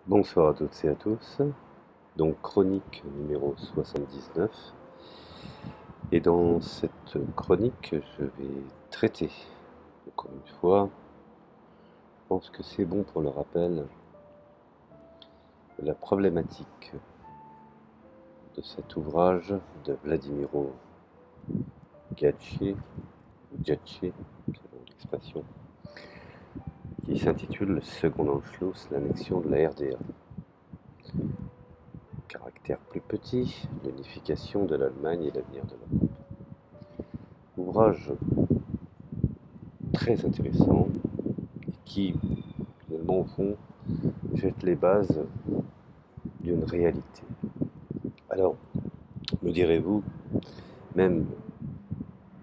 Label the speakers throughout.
Speaker 1: Bonsoir à toutes et à tous, donc chronique numéro 79, et dans cette chronique je vais traiter, encore une fois, je pense que c'est bon pour le rappel, de la problématique de cet ouvrage de Vladimiro Gadzhiev, selon l'expression, qui s'intitule Le Second Anschluss, l'annexion de la RDA. Caractère plus petit, l'unification de l'Allemagne et l'avenir de l'Europe. Ouvrage très intéressant et qui, finalement, au fond, jette les bases d'une réalité. Alors, me direz-vous, même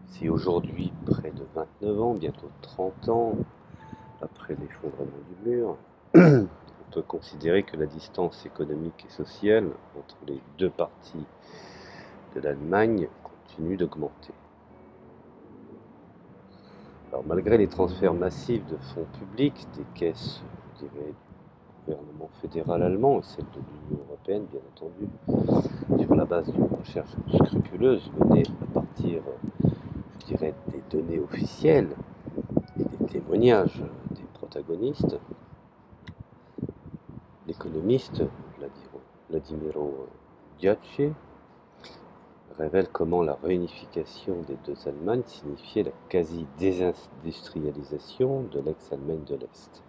Speaker 1: si aujourd'hui, près de 29 ans, bientôt 30 ans, après l'effondrement du mur, on peut considérer que la distance économique et sociale entre les deux parties de l'Allemagne continue d'augmenter. Alors, malgré les transferts massifs de fonds publics des caisses, je dirais, du gouvernement fédéral allemand et celle de l'Union européenne, bien entendu, sur la base d'une recherche scrupuleuse menée à partir, je dirais, des données officielles et des témoignages des protagonistes, l'économiste Vladimiro Gadzhiev révèle comment la réunification des deux Allemagnes signifiait la quasi-désindustrialisation de l'ex-Allemagne de l'Est,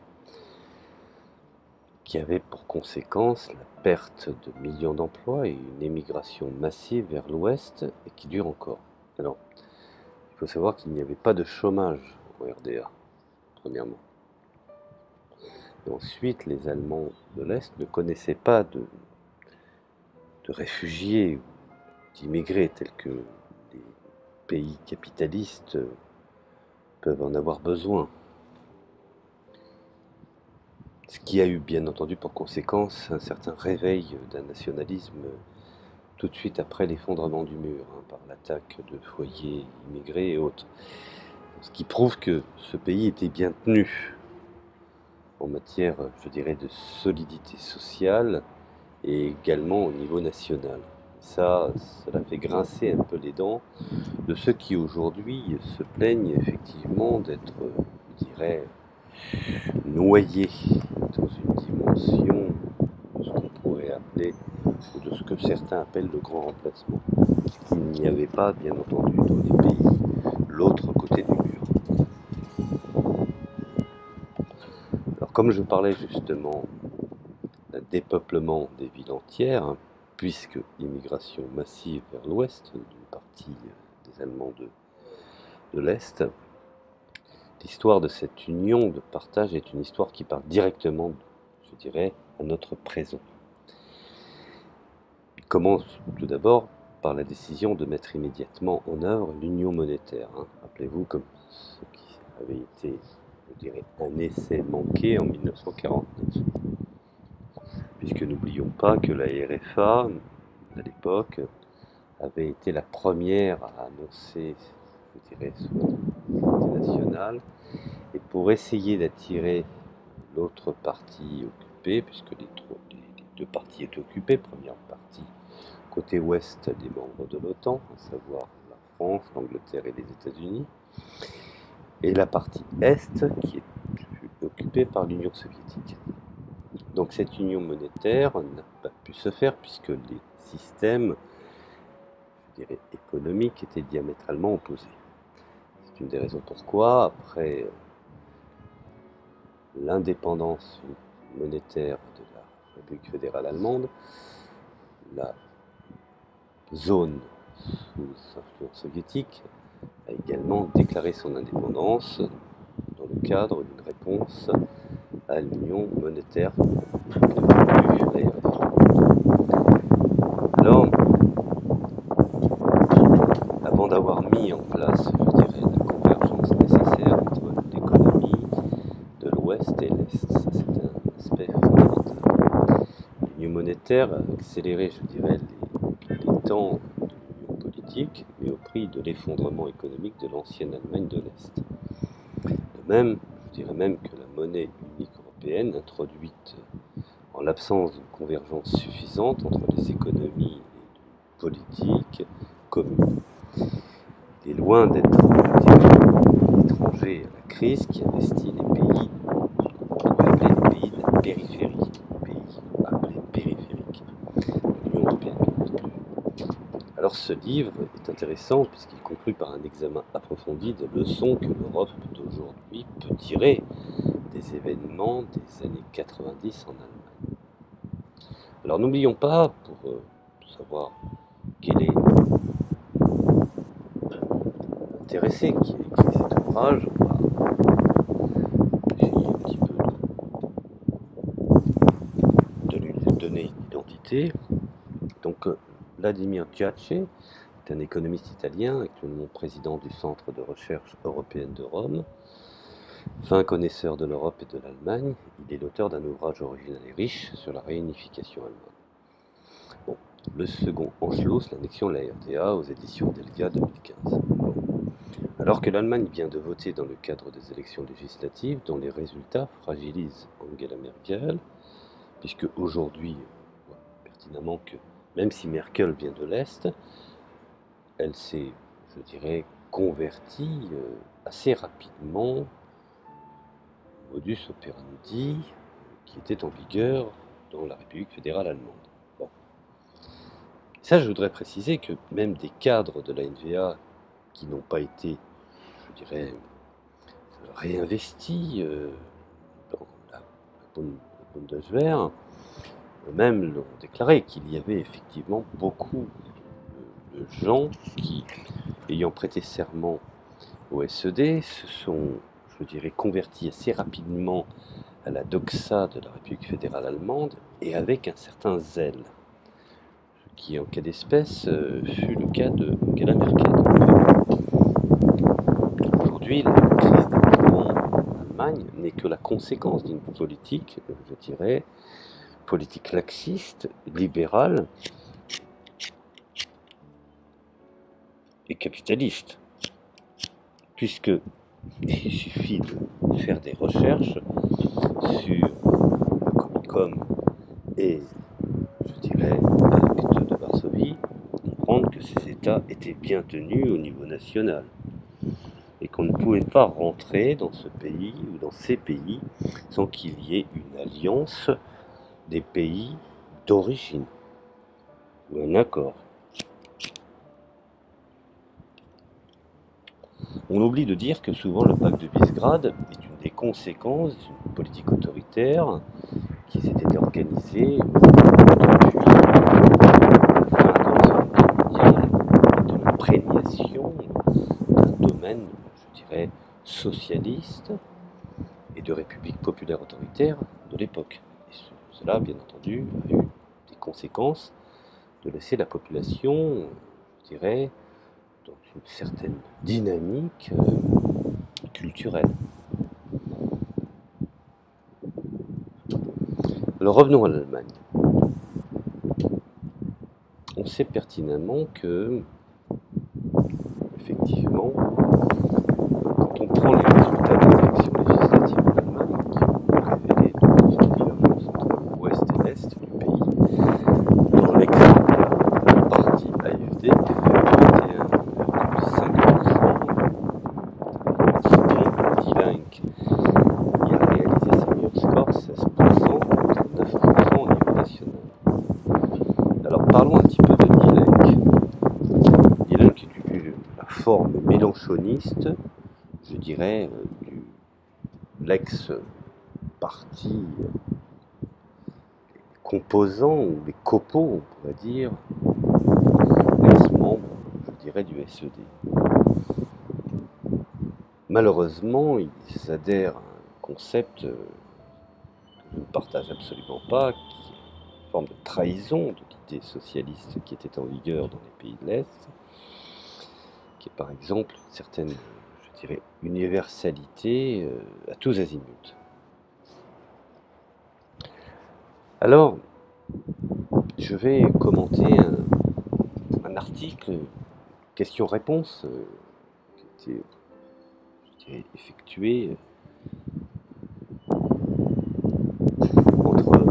Speaker 1: qui avait pour conséquence la perte de millions d'emplois et une émigration massive vers l'Ouest et qui dure encore. Alors, il faut savoir qu'il n'y avait pas de chômage en RDA, premièrement. Et ensuite, les Allemands de l'Est ne connaissaient pas de réfugiés ou d'immigrés tels que les pays capitalistes peuvent en avoir besoin. Ce qui a eu bien entendu pour conséquence un certain réveil d'un nationalisme tout de suite après l'effondrement du mur, par l'attaque de foyers immigrés et autres. Ce qui prouve que ce pays était bien tenu en matière, je dirais, de solidité sociale et également au niveau national. Cela fait grincer un peu les dents de ceux qui aujourd'hui se plaignent effectivement d'être, je dirais, noyés dans une dimension de ce qu'on pourrait appeler, ou de ce que certains appellent le grand remplacement, qu'il n'y avait pas, bien entendu, dans les pays l'autre côté du mur. Alors, comme je parlais justement d'un dépeuplement des villes entières, puisque immigration massive vers l'ouest d'une partie des Allemands de l'Est, l'histoire de cette union de partage est une histoire qui parle directement, je dirais, à notre présent. Il commence tout d'abord par la décision de mettre immédiatement en œuvre l'union monétaire. Rappelez-vous, comme ce qui avait été, je dirais, un essai manqué en 1949. Puisque n'oublions pas que la RFA, à l'époque, avait été la première à annoncer, je dirais, son unité nationale. Et pour essayer d'attirer l'autre partie occupée, puisque les deux parties étaient occupées, première partie côté ouest des membres de l'OTAN, à savoir la France, l'Angleterre et les États-Unis, et la partie est qui est occupée par l'Union soviétique. Donc cette union monétaire n'a pas pu se faire puisque les systèmes, je dirais, économiques étaient diamétralement opposés. C'est une des raisons pourquoi, après l'indépendance monétaire de la République fédérale allemande, la zone sous influence soviétique a également déclaré son indépendance dans le cadre d'une réponse à l'union monétaire devenue la RFA. Alors, avant d'avoir mis en place, je dirais, la convergence nécessaire entre l'économie de l'Ouest et l'Est, ça c'est un aspect fondamental. L'union monétaire a accéléré, je dirais, les temps de l'union politique, mais au prix de l'effondrement économique de l'ancienne Allemagne de l'Est. De même, je dirais même que la monnaie unique européenne, introduite en l'absence d'une convergence suffisante entre les économies et les politiques communes. Il est loin d'être étranger à la crise qui investit les pays qu'on pourrait appeler les pays de la périphérie, les pays appelés périphériques, l'Union européenne bien entendu. Alors ce livre est intéressant puisqu'il conclut par un examen approfondi des leçons que l'Europe d'aujourd'hui peut tirer des événements des années 90 en Allemagne. Alors n'oublions pas, pour savoir quel est l'intéressé qui a écrit cet ouvrage, on va essayer un petit peu de lui donner une identité. Donc Vladimir Giace est un économiste italien, actuellement président du Centre de recherche européenne de Rome. Fin connaisseur de l'Europe et de l'Allemagne, il est l'auteur d'un ouvrage original et riche sur la réunification allemande. Bon, le second Anschluss, l'annexion de la RDA aux éditions Delga 2015. Bon. Alors que l'Allemagne vient de voter dans le cadre des élections législatives dont les résultats fragilisent Angela Merkel, puisque aujourd'hui, on voit pertinemment que même si Merkel vient de l'Est, elle s'est, je dirais, convertie assez rapidement au modus operandi qui était en vigueur dans la République fédérale allemande. Bon. Ça, je voudrais préciser que même des cadres de la NVA qui n'ont pas été, je dirais, réinvestis dans la Bundeswehr, eux-mêmes l'ont déclaré qu'il y avait effectivement beaucoup de gens qui, ayant prêté serment au SED, se sont, je dirais, convertis assez rapidement à la doxa de la République fédérale allemande et avec un certain zèle, ce qui en cas d'espèce fut le cas de Angela Merkel. Aujourd'hui, la crise des migrants en Allemagne n'est que la conséquence d'une politique, je dirais, politique laxiste, libérale et capitaliste, puisque il suffit de faire des recherches sur le Comicom et, je dirais, l'acte de Varsovie, pour comprendre que ces États étaient bien tenus au niveau national et qu'on ne pouvait pas rentrer dans ce pays ou dans ces pays sans qu'il y ait une alliance des pays d'origine ou un accord. On oublie de dire que souvent le pacte de Visegrad est une des conséquences d'une politique autoritaire qui s'était organisée depuis la fin de la Seconde Guerre mondiale et de l'imprégnation d'un domaine, je dirais, socialiste et de république populaire autoritaire de l'époque. Et cela, bien entendu, a eu des conséquences de laisser la population, je dirais, dans une certaine dynamique culturelle. Alors revenons à l'Allemagne. On sait pertinemment que, effectivement, quand on prend les résultats des élections législatives en Allemagne, qui ont révélé une divergence entre l'ouest et l'est du pays, dans l'exemple de la partie AfD qui fait 21,5%, Die Linke y a réalisé ses meilleurs scores, 16% contre 9% au niveau national. Alors parlons un petit peu de Die Linke. Die Linke est la forme mélanchoniste, je dirais, du l'ex-parti composant, ou les copeaux, on pourrait dire, ex-membres, je dirais, du SED. Malheureusement, ils adhèrent à un concept que je ne partage absolument pas, qui est une forme de trahison de l'idée socialiste qui était en vigueur dans les pays de l'Est, qui est par exemple une certaine, je dirais, universalité à tous azimuts. Alors, je vais commenter un article, question-réponse, qui était, je dirais, effectué entre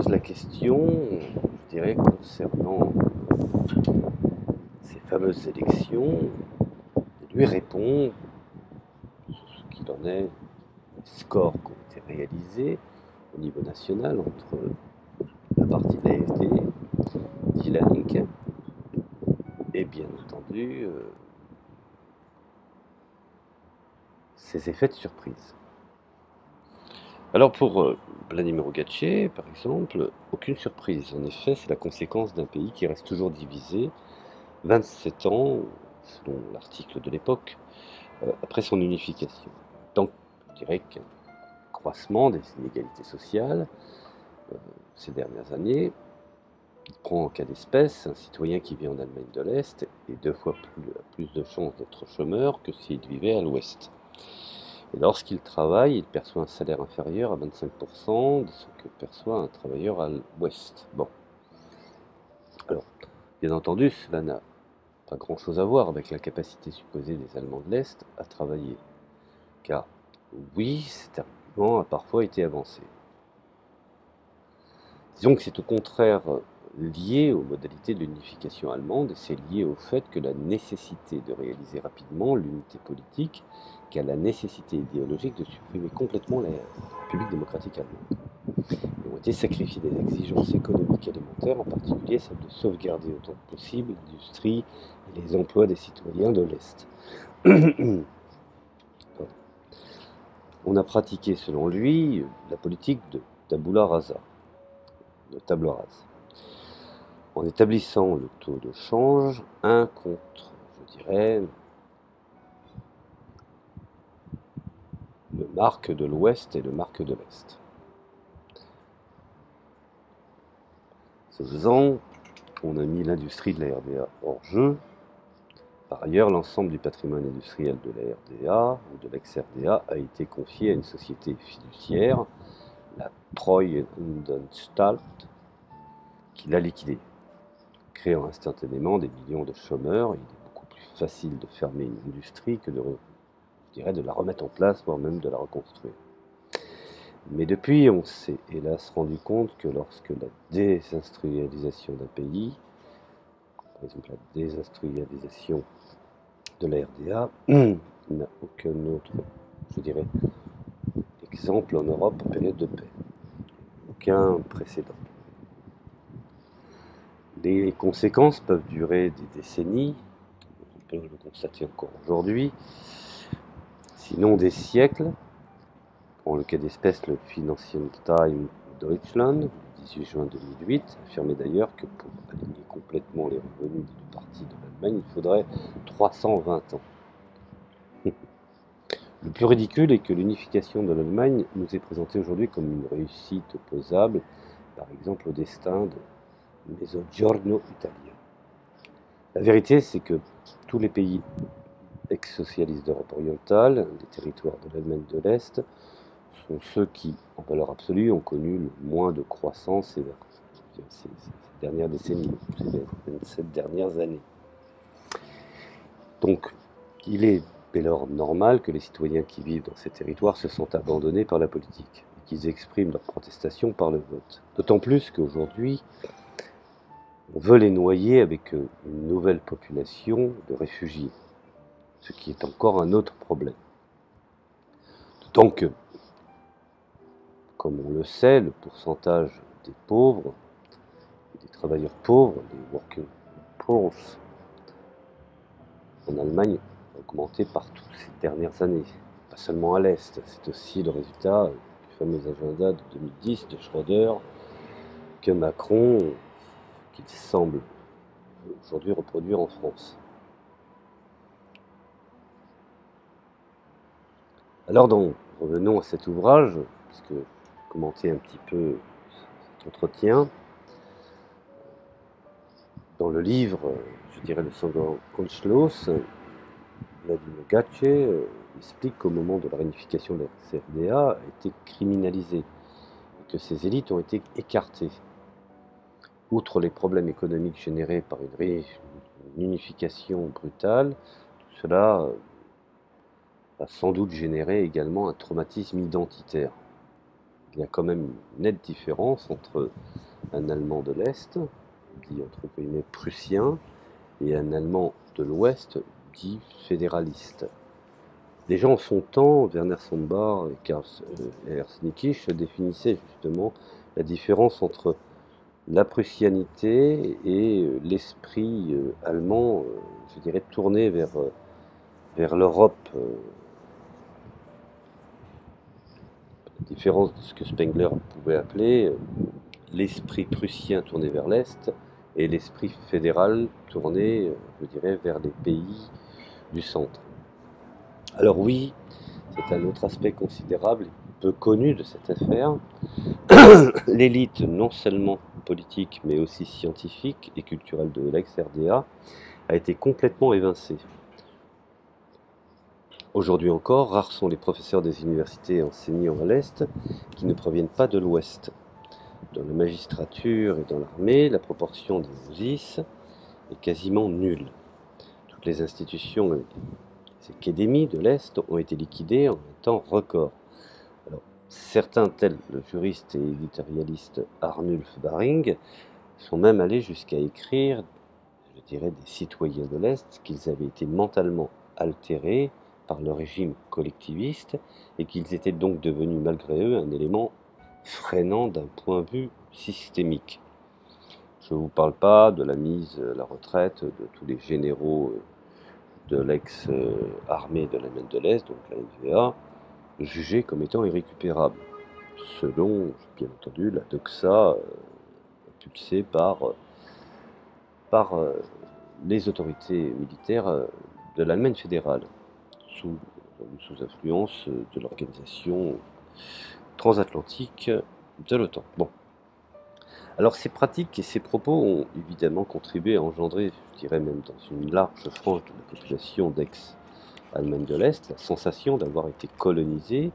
Speaker 1: pose la question, je dirais, concernant ces fameuses élections, et lui répond ce qu'il en est des scores qui ont été réalisés au niveau national entre la partie de l'AfD, Die Linke, et bien entendu ses effets de surprise. Alors pour Vladimir Gatché, par exemple, aucune surprise. En effet, c'est la conséquence d'un pays qui reste toujours divisé 27 ans, selon l'article de l'époque, après son unification. Donc, je dirais qu'un croissement des inégalités sociales ces dernières années. Il prend en cas d'espèce, un citoyen qui vit en Allemagne de l'Est ait 2 fois plus de chances d'être chômeur que s'il vivait à l'Ouest. Et lorsqu'il travaille, il perçoit un salaire inférieur à 25% de ce que perçoit un travailleur à l'Ouest. Bon. Alors, bien entendu, cela n'a pas grand-chose à voir avec la capacité supposée des Allemands de l'Est à travailler. Car, oui, cet argument a parfois été avancé. Disons que c'est au contraire lié aux modalités de l'unification allemande, et c'est lié au fait que la nécessité de réaliser rapidement l'unité politique qu'à la nécessité idéologique de supprimer complètement la République démocratique allemande. Et ont été sacrifiées des exigences économiques élémentaires, en particulier celle de sauvegarder autant que possible l'industrie et les emplois des citoyens de l'Est. On a pratiqué, selon lui, la politique de tabula rasa, de table rase, en établissant le taux de change 1 contre, je dirais, le marque de l'Ouest et le marque de l'Est. Ce faisant, on a mis l'industrie de la RDA hors jeu. Par ailleurs, l'ensemble du patrimoine industriel de la RDA ou de l'ex-RDA a été confié à une société fiduciaire, la Treuhandanstalt, qui l'a liquidé, créant instantanément des millions de chômeurs. Il est beaucoup plus facile de fermer une industrie que de la remettre en place, voire même de la reconstruire. Mais depuis, on s'est hélas rendu compte que lorsque la désindustrialisation d'un pays, par exemple la désindustrialisation de la RDA, n'a aucun autre, je dirais, exemple en Europe en période de paix. Aucun précédent. Les conséquences peuvent durer des décennies, on peut le constater encore aujourd'hui, sinon des siècles. En le cas d'espèce, le Financial Times Deutschland, le 18 juin 2008, affirmait d'ailleurs que pour aligner complètement les revenus des deux parties de l'Allemagne, il faudrait 320 ans. Le plus ridicule est que l'unification de l'Allemagne nous est présentée aujourd'hui comme une réussite opposable, par exemple, au destin de Mezzogiorno italien. La vérité, c'est que tous les pays ex-socialistes d'Europe orientale, les territoires de l'Allemagne de l'Est, sont ceux qui, en valeur absolue, ont connu le moins de croissance ces dernières décennies, ces dernières années. Donc, il est dès lors normal que les citoyens qui vivent dans ces territoires se sentent abandonnés par la politique et qu'ils expriment leur protestation par le vote. D'autant plus qu'aujourd'hui, on veut les noyer avec une nouvelle population de réfugiés, ce qui est encore un autre problème. D'autant que, comme on le sait, le pourcentage des pauvres, des travailleurs pauvres, les working poor, en Allemagne a augmenté partout ces dernières années. Pas seulement à l'Est, c'est aussi le résultat du fameux agenda de 2010 de Schröder que Macron, qu'il semble aujourd'hui reproduire en France. Alors revenons à cet ouvrage, puisque commenter un petit peu cet entretien. Dans le livre, je dirais le second Anschluss, Vladimir Gatché explique qu'au moment de la réunification de la CRDA a été criminalisée et que ses élites ont été écartées. Outre les problèmes économiques générés par une unification brutale, tout cela a sans doute généré également un traumatisme identitaire. il y a quand même une nette différence entre un Allemand de l'Est, dit entre guillemets prussien, et un Allemand de l'Ouest, dit fédéraliste. Déjà en son temps, Werner Sombart et Ernst Niekisch définissaient justement la différence entre la prussianité et l'esprit allemand, je dirais, tourné vers l'Europe. La différence de ce que Spengler pouvait appeler l'esprit prussien tourné vers l'Est et l'esprit fédéral tourné, je dirais, vers les pays du centre. Alors oui, c'est un autre aspect considérable, peu connu de cette affaire. L'élite, non seulement politique, mais aussi scientifique et culturelle de l'ex-RDA, a été complètement évincée. Aujourd'hui encore, rares sont les professeurs des universités enseignant à l'Est qui ne proviennent pas de l'Ouest. Dans la magistrature et dans l'armée, la proportion des novices est quasiment nulle. Toutes les institutions et les académies de l'Est ont été liquidées en un temps record. Alors, certains, tels le juriste et éditorialiste Arnulf Baring, sont même allés jusqu'à écrire, je dirais, des citoyens de l'Est qu'ils avaient été mentalement altérés par le régime collectiviste et qu'ils étaient donc devenus malgré eux un élément freinant d'un point de vue systémique. Je ne vous parle pas de la mise à la retraite de tous les généraux de l'ex-armée de l'Allemagne de l'Est, donc la NVA, jugés comme étant irrécupérables, selon, bien entendu, la doxa impulsée par les autorités militaires de l'Allemagne fédérale, sous influence de l'organisation transatlantique de l'OTAN. Bon. Alors ces pratiques et ces propos ont évidemment contribué à engendrer, je dirais même dans une large frange de la population d'ex-Allemagne de l'Est, la sensation d'avoir été colonisée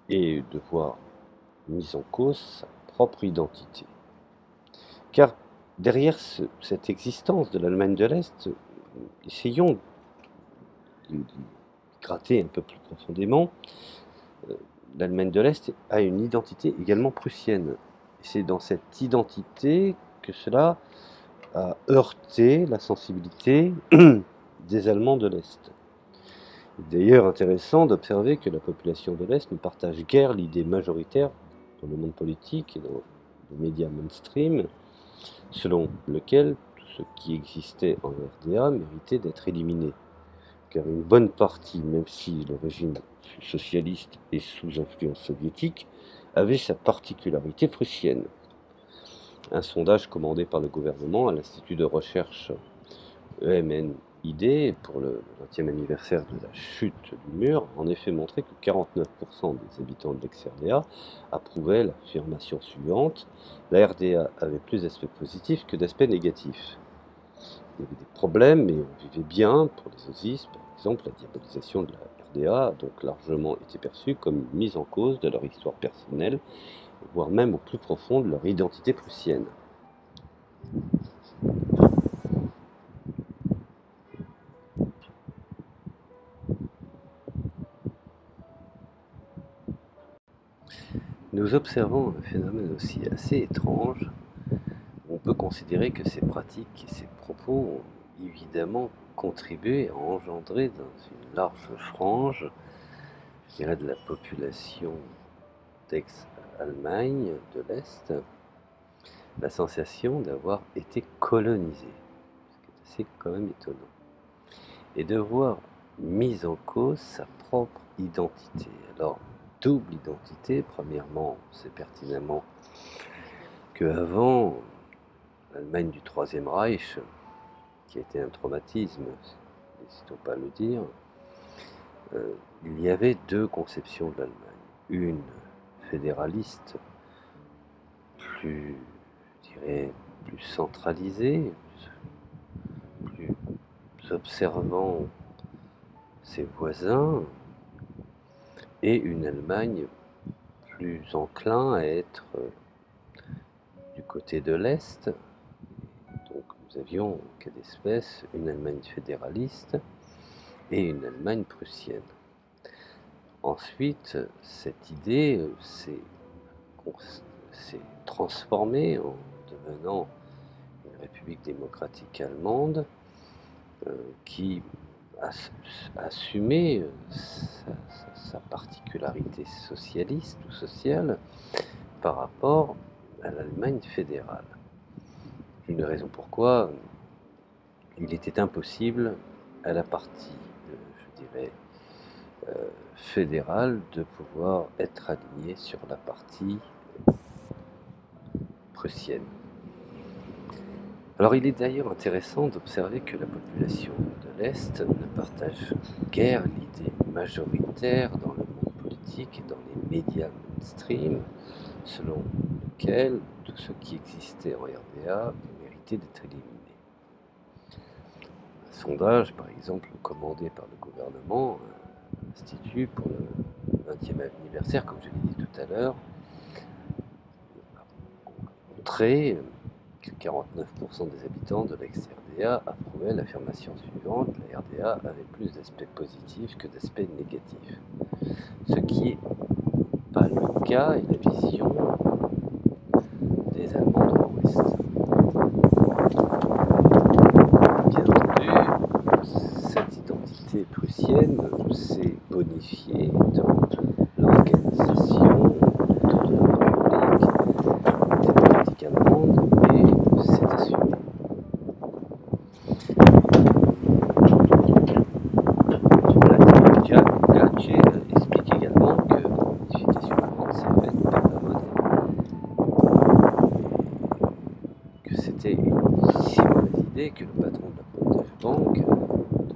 Speaker 1: et de voir mise en cause sa propre identité. Car derrière cette existence de l'Allemagne de l'Est, essayons de gratter un peu plus profondément, l'Allemagne de l'Est a une identité également prussienne. Et c'est dans cette identité que cela a heurté la sensibilité des Allemands de l'Est. D'ailleurs intéressant d'observer que la population de l'Est ne partage guère l'idée majoritaire dans le monde politique et dans les médias mainstream, selon lequel tout ce qui existait en RDA méritait d'être éliminé. Car une bonne partie, même si le régime fut socialiste et sous influence soviétique, avait sa particularité prussienne. Un sondage commandé par le gouvernement à l'Institut de recherche EMNID pour le 20e anniversaire de la chute du mur a en effet montré que 49% des habitants de l'ex-RDA approuvaient l'affirmation suivante: la RDA avait plus d'aspects positifs que d'aspects négatifs. Il y avait des problèmes, mais on vivait bien. Pour les osistes, par exemple, la diabolisation de la RDA a donc largement été perçue comme une mise en cause de leur histoire personnelle, voire même au plus profond de leur identité prussienne. Nous observons un phénomène aussi assez étrange. On peut considérer que ces pratiques et ces propos ont évidemment contribué à engendrer dans une large frange, je dirais, de la population d'ex-Allemagne de l'Est, la sensation d'avoir été colonisé, ce qui est assez quand même étonnant, et de voir mise en cause sa propre identité. Alors, double identité. Premièrement, on sait pertinemment qu'avant l'Allemagne du Troisième Reich, qui a été un traumatisme, n'hésitons pas à le dire, il y avait deux conceptions de l'Allemagne. Une fédéraliste, plus, je dirais, plus centralisée, plus observant ses voisins, et une Allemagne plus enclin à être du côté de l'Est. Donc nous avions en cas d'espèce une Allemagne fédéraliste et une Allemagne prussienne. ensuite, cette idée s'est transformée en devenant une république démocratique allemande qui assumait sa particularité socialiste ou sociale par rapport à l'Allemagne fédérale. Une raison pourquoi il était impossible à la partie, je dirais, fédérale de pouvoir être aligné sur la partie prussienne. Alors il est d'ailleurs intéressant d'observer que la population de l'Est ne partage guère l'idée majoritaire dans le monde politique et dans les médias mainstream, selon lequel tout ce qui existait en RDA méritait d'être éliminé. Un sondage, par exemple, commandé par le gouvernement, l'Institut pour le 20e anniversaire, comme je l'ai dit tout à l'heure, a montré que 49% des habitants de l'ex-RDA approuvaient l'affirmation suivante: la RDA avait plus d'aspects positifs que d'aspects négatifs. Ce qui n'est pas le cas et la vision des Allemands de l'Ouest. Bien entendu, cette identité prussienne s'est bonifiée dans l'organisation de la République démocratique allemande et s'est assumée. Gachet explique également que l'unification allemande s'est faite par la monnaie, que c'était une si mauvaise idée que le patron de la Deutsche Bank de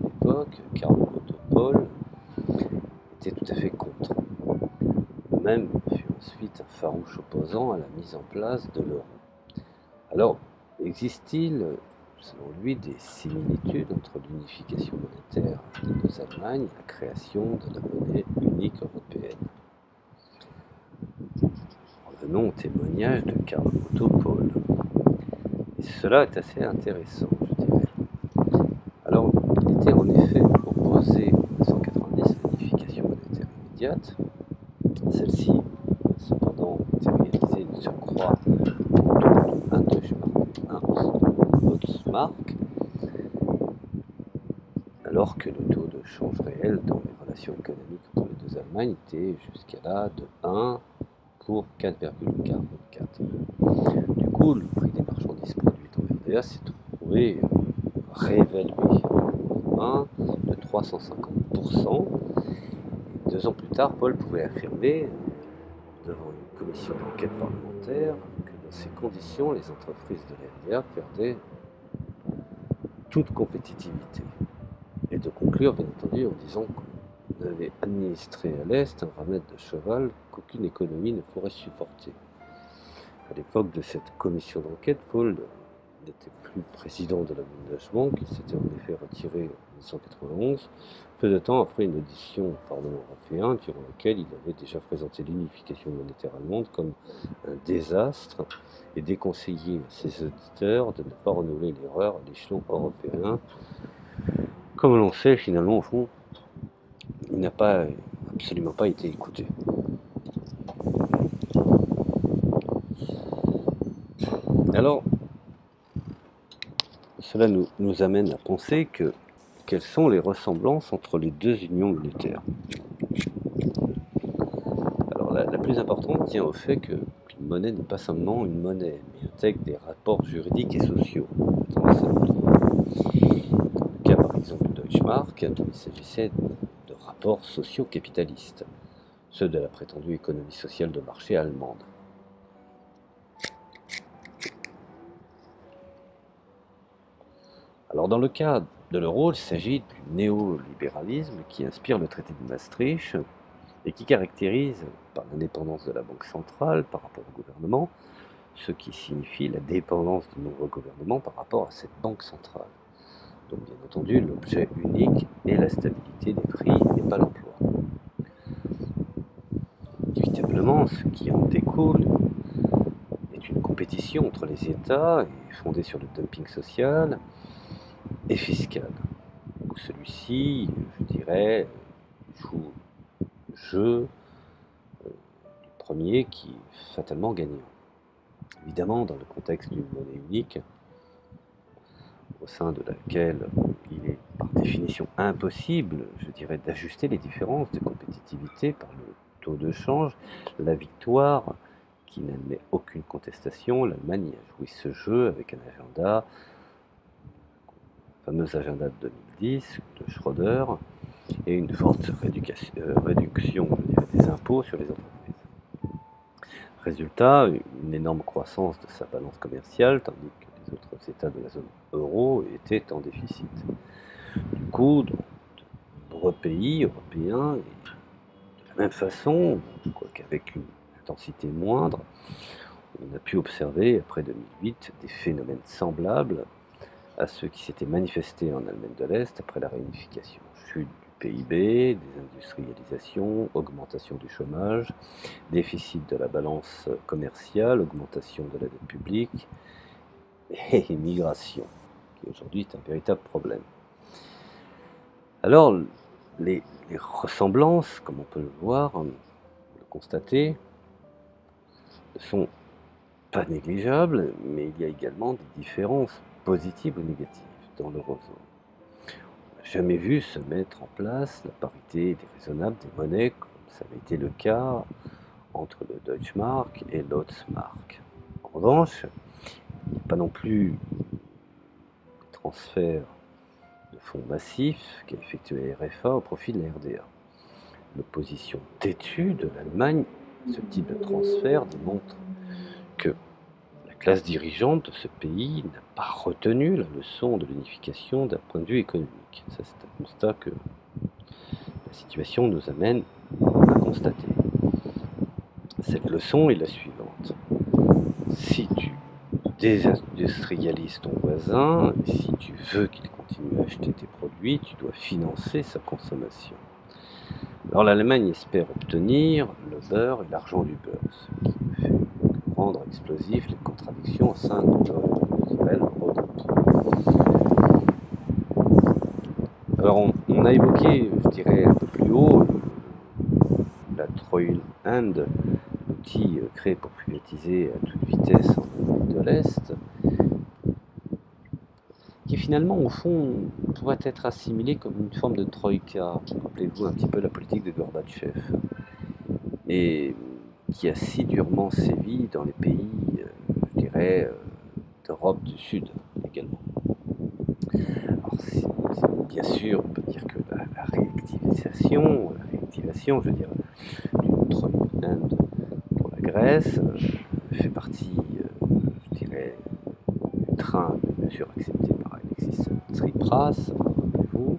Speaker 1: l'époque, Karl Otto Pohl, était tout à fait contre. Lui-même fut ensuite un farouche opposant à la mise en place de l'euro. Alors, existe-t-il, selon lui, des similitudes entre l'unification monétaire des deux Allemagnes et la création de la monnaie unique européenne? Revenons au témoignage de Karl Otto Pohl. Et cela est assez intéressant, je dirais. Alors, il était en effet opposé en 1990 à l'unification monétaire immédiate. Celle-ci, cependant, était réalisée de surcroît autour d'un Deutschmark, alors que le taux de change réel dans les relations économiques entre les deux Allemagnes était jusqu'à là de 1 pour 4,44. Du coup, le prix des marchandises produites en RDA s'est trouvé réévalué de 350%. Et 2 ans plus tard, Paul pouvait affirmer devant une commission d'enquête parlementaire que dans ces conditions, les entreprises de l'RDA perdaient toute compétitivité. Et de conclure, bien entendu, en disant qu'on avait administré à l'Est un remède de cheval qu'aucune économie ne pourrait supporter. À l'époque de cette commission d'enquête, Paul n'était plus président de la Bundesbank, il s'était en effet retiré en 1991, peu de temps après une audition au Parlement européen, durant laquelle il avait déjà présenté l'unification monétaire allemande comme un désastre et déconseillé à ses auditeurs de ne pas renouveler l'erreur à l'échelon européen. Comme l'on sait, finalement, au fond, il n'a absolument pas été écouté. Alors, cela nous amène à penser quelles sont les ressemblances entre les deux unions monétaires. Alors, la plus importante tient au fait qu'une monnaie n'est pas seulement une monnaie, mais intègre des rapports juridiques et sociaux. Dans le cas, par exemple, de Deutschmark, il s'agissait de rapports socio-capitalistes, ceux de la prétendue économie sociale de marché allemande. Alors dans le cas de l'euro, il s'agit du néolibéralisme qui inspire le traité de Maastricht et qui caractérise par l'indépendance de la Banque centrale par rapport au gouvernement, ce qui signifie la dépendance du nouveau gouvernement par rapport à cette banque centrale. Donc bien entendu, l'objet unique est la stabilité des prix et pas l'emploi. Inévitablement, ce qui en découle est une compétition entre les États fondée sur le dumping social et fiscal, où celui-ci, je dirais, joue jeu du premier qui est fatalement gagnant. Évidemment, dans le contexte d'une monnaie unique, au sein de laquelle il est par définition impossible, je dirais, d'ajuster les différences de compétitivité par le taux de change, la victoire qui n'admet aucune contestation, l'Allemagne a joué ce jeu avec un agenda, le fameux agenda de 2010 de Schröder, et une forte réduction je dirais, des impôts sur les entreprises. Résultat, une énorme croissance de sa balance commerciale, tandis que les autres États de la zone euro étaient en déficit. Du coup, dans de nombreux pays européens, et de la même façon, quoique avec une intensité moindre, on a pu observer, après 2008, des phénomènes semblables à ceux qui s'étaient manifestés en Allemagne de l'Est après la réunification. Chute du PIB, désindustrialisation, augmentation du chômage, déficit de la balance commerciale, augmentation de la dette publique et immigration, qui aujourd'hui est un véritable problème. Alors, les ressemblances, comme on peut le voir, le constater, ne sont pas négligeables, mais il y a également des différences positives ou négatives dans l'eurozone. On n'a jamais vu se mettre en place la parité déraisonnable des monnaies, comme ça avait été le cas entre le Deutschmark et l'Otsmark. En revanche, il n'y a pas non plus de transfert de fonds massifs qu'a effectué RFA au profit de la RDA. L'opposition têtue de l'Allemagne à ce type de transfert démontre que la classe dirigeante de ce pays n'a pas retenu la leçon de l'unification d'un point de vue économique. Ça, c'est un constat que la situation nous amène à constater. Cette leçon est la suivante. Si tu désindustrialises ton voisin, et si tu veux qu'il continue à acheter tes produits, tu dois financer sa consommation. Alors l'Allemagne espère obtenir le beurre et l'argent du beurre, ce qui fait rendre explosif les contradictions au sein de l'Eurogroupe. Alors on a évoqué, je dirais un peu plus haut, la Treuhand, l'outil créé pour privatiser à toute vitesse en Allemagne de l'Est, qui finalement, au fond, pourrait être assimilé comme une forme de troïka. Rappelez-vous un petit peu la politique de Gorbatchev, et qui a si durement sévi dans les pays, je dirais, d'Europe du Sud également. Alors, bien sûr, on peut dire que la réactivation, je veux dire, d'une Treuhand pour la Grèce, fait partie, je dirais, du train de mesures acceptées par Alexis Tsipras, rappelez-vous,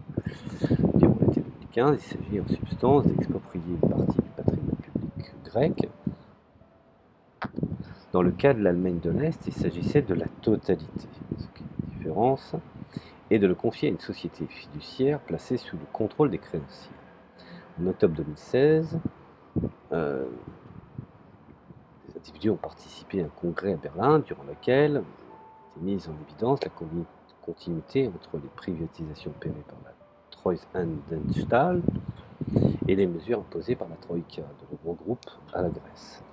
Speaker 1: durant l'été 2015. Il s'agit en substance d'exproprier une partie du patrimoine public grec. Dans le cas de l'Allemagne de l'Est, il s'agissait de la totalité, ce qui est une différence, et de le confier à une société fiduciaire placée sous le contrôle des créanciers. En octobre 2016, des individus ont participé à un congrès à Berlin durant lequel était mise en évidence la continuité entre les privatisations opérées par la Treuhandenstalt et les mesures imposées par la Troïka de l'Eurogroupe à la Grèce.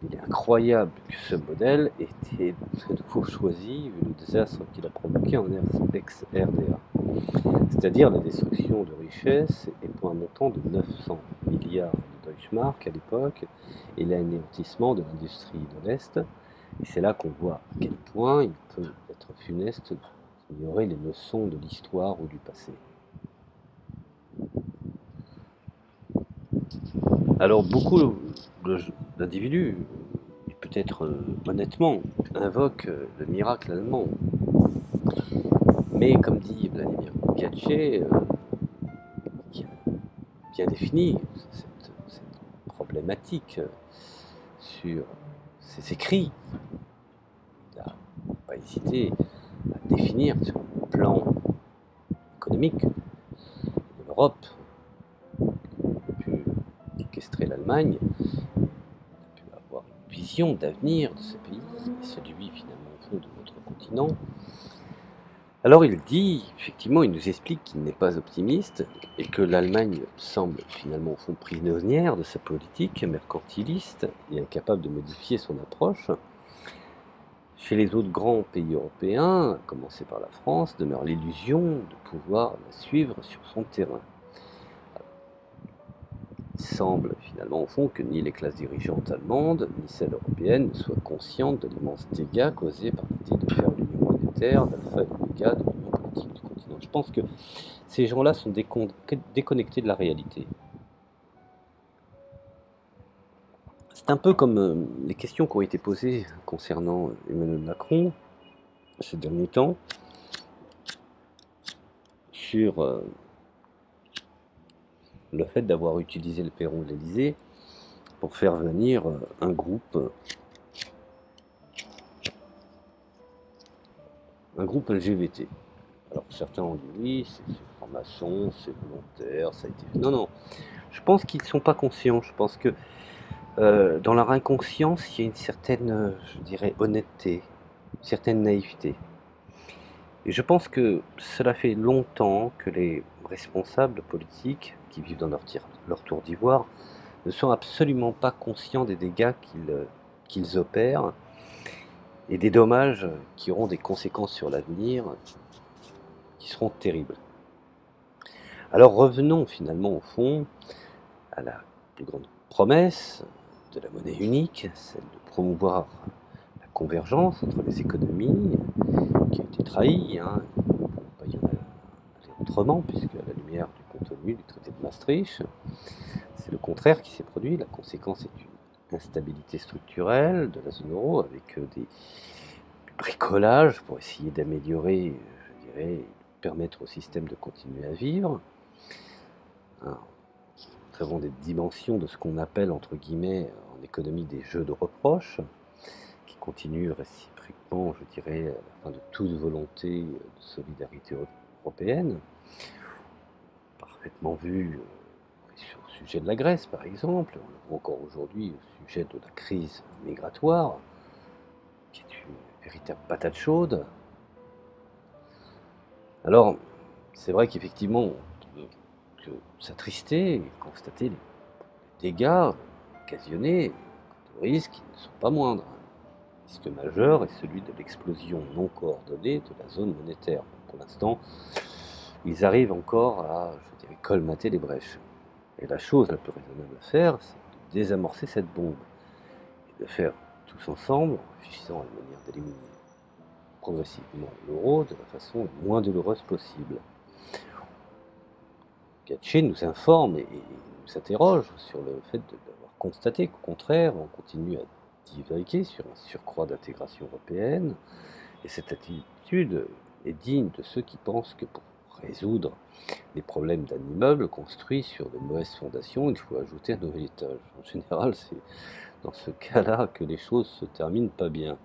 Speaker 1: Il est incroyable que ce modèle ait été de nouveau choisi vu le désastre qu'il a provoqué en ex-RDA, c'est-à-dire la destruction de richesses et pour un montant de 900 milliards de Deutschmark à l'époque et l'anéantissement de l'industrie de l'Est. Et c'est là qu'on voit à quel point il peut être funeste d'ignorer les leçons de l'histoire ou du passé. Alors beaucoup d'individus, peut-être honnêtement, invoquent le miracle allemand. Mais comme dit Vladimir Gatché, qui a bien défini cette problématique sur ses écrits, il n'a pas hésité à définir sur le plan économique de l'Europe, orchestrer l'Allemagne, on a pu avoir une vision d'avenir de ce pays, et celui finalement au fond de notre continent, Alors il dit, effectivement, il nous explique qu'il n'est pas optimiste et que l'Allemagne semble finalement au fond prisonnière de sa politique mercantiliste et incapable de modifier son approche. Chez les autres grands pays européens, à commencer par la France, demeure l'illusion de pouvoir la suivre sur son terrain. Il semble finalement au fond que ni les classes dirigeantes allemandes, ni celles européennes ne soient conscientes de l'immense dégât causé par l'idée de faire l'union monétaire, d'alpha et d'oméga de l'union politique du continent. Je pense que ces gens-là sont déconnectés de la réalité. C'est un peu comme les questions qui ont été posées concernant Emmanuel Macron ces derniers temps sur le fait d'avoir utilisé le perron de l'Élysée pour faire venir un groupe LGBT. Alors certains ont dit oui, c'est franc-maçon, c'est volontaire, ça a été... Non, non, je pense qu'ils ne sont pas conscients, je pense que dans leur inconscience, il y a une certaine, je dirais, honnêteté, une certaine naïveté. Et je pense que cela fait longtemps que les responsables politiques qui vivent dans leur tour d'ivoire ne sont absolument pas conscients des dégâts qu'ils opèrent et des dommages qui auront des conséquences sur l'avenir qui seront terribles. Alors revenons finalement au fond à la plus grande promesse de la monnaie unique, celle de promouvoir la convergence entre les économies, qui a été trahie, hein. Il ne peut pas y en aller autrement, puisque à la lumière du contenu du traité de Maastricht, c'est le contraire qui s'est produit. La conséquence est une instabilité structurelle de la zone euro, avec des bricolages pour essayer d'améliorer, je dirais, permettre au système de continuer à vivre. Alors, nous avons des dimensions de ce qu'on appelle, entre guillemets, en économie, des jeux de reproches, qui continuent réciproquement, je dirais, à la fin de toute volonté de solidarité européenne, parfaitement vu sur le sujet de la Grèce, par exemple, on le voit encore aujourd'hui au sujet de la crise migratoire, qui est une véritable patate chaude. Alors, c'est vrai qu'effectivement, on peut que s'attrister et constater les dégâts occasionnés de risques qui ne sont pas moindres. Le risque majeur est celui de l'explosion non coordonnée de la zone monétaire. Pour l'instant, ils arrivent encore à, je dirais, colmater les brèches. Et la chose la plus raisonnable à faire, c'est de désamorcer cette bombe et de faire tous ensemble, en réfléchissant à une manière d'éliminer progressivement l'euro de la façon la moins douloureuse possible. Gatché nous informe et nous s'interroge sur le fait d'avoir constaté qu'au contraire, on continue à divaguer sur un surcroît d'intégration européenne, et cette attitude est digne de ceux qui pensent que pour résoudre les problèmes d'un immeuble construit sur de mauvaises fondations, il faut ajouter un nouvel étage. En général, c'est dans ce cas-là que les choses se terminent pas bien.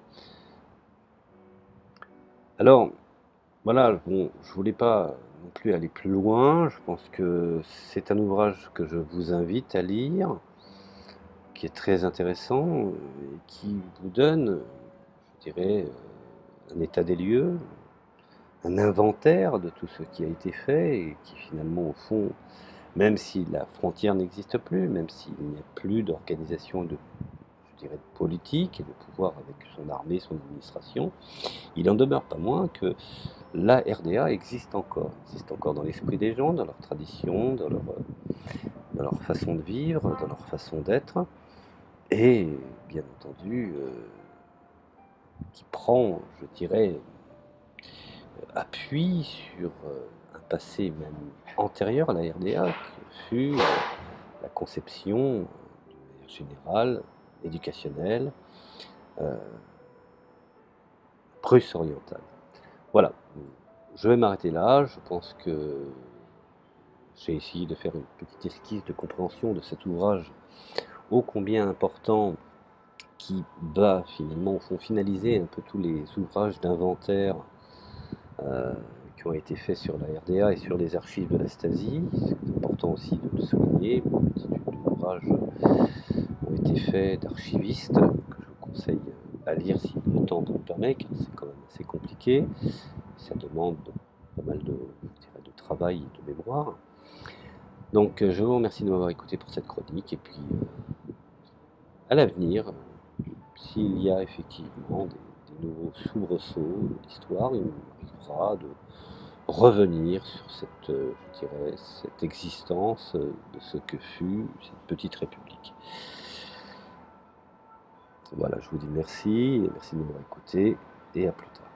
Speaker 1: Alors, voilà, bon, je voulais pas non plus aller plus loin. Je pense que c'est un ouvrage que je vous invite à lire, qui est très intéressant et qui vous donne, je dirais, un état des lieux, un inventaire de tout ce qui a été fait et qui finalement, au fond, même si la frontière n'existe plus, même s'il n'y a plus d'organisation de, je dirais, de politique et de pouvoir avec son armée, son administration, il en demeure pas moins que la RDA existe encore dans l'esprit des gens, dans leur tradition, dans leur façon de vivre, dans leur façon d'être, et bien entendu, qui prend, je dirais, appui sur un passé même antérieur à la RDA, qui fut la conception, d'une manière générale, éducationnelle, Prusse orientale. Voilà, je vais m'arrêter là. Je pense que j'ai essayé de faire une petite esquisse de compréhension de cet ouvrage ô combien important qui va finalement, au fond, finaliser un peu tous les ouvrages d'inventaire qui ont été faits sur la RDA et sur les archives de la Stasi. C'est important aussi de le souligner. Une multitude d'ouvrages ont été faits d'archivistes que je vous conseille à lire si le temps vous le permet, car c'est quand même assez compliqué. ça demande pas mal de, je dirais, de travail et de mémoire. Donc je vous remercie de m'avoir écouté pour cette chronique, et puis à l'avenir, s'il y a effectivement des nouveaux soubresauts de l'histoire, il m'arrivera de revenir sur cette, je dirais, cette existence de ce que fut cette petite république. Voilà, je vous dis merci, et merci de m'avoir écouté, et à plus tard.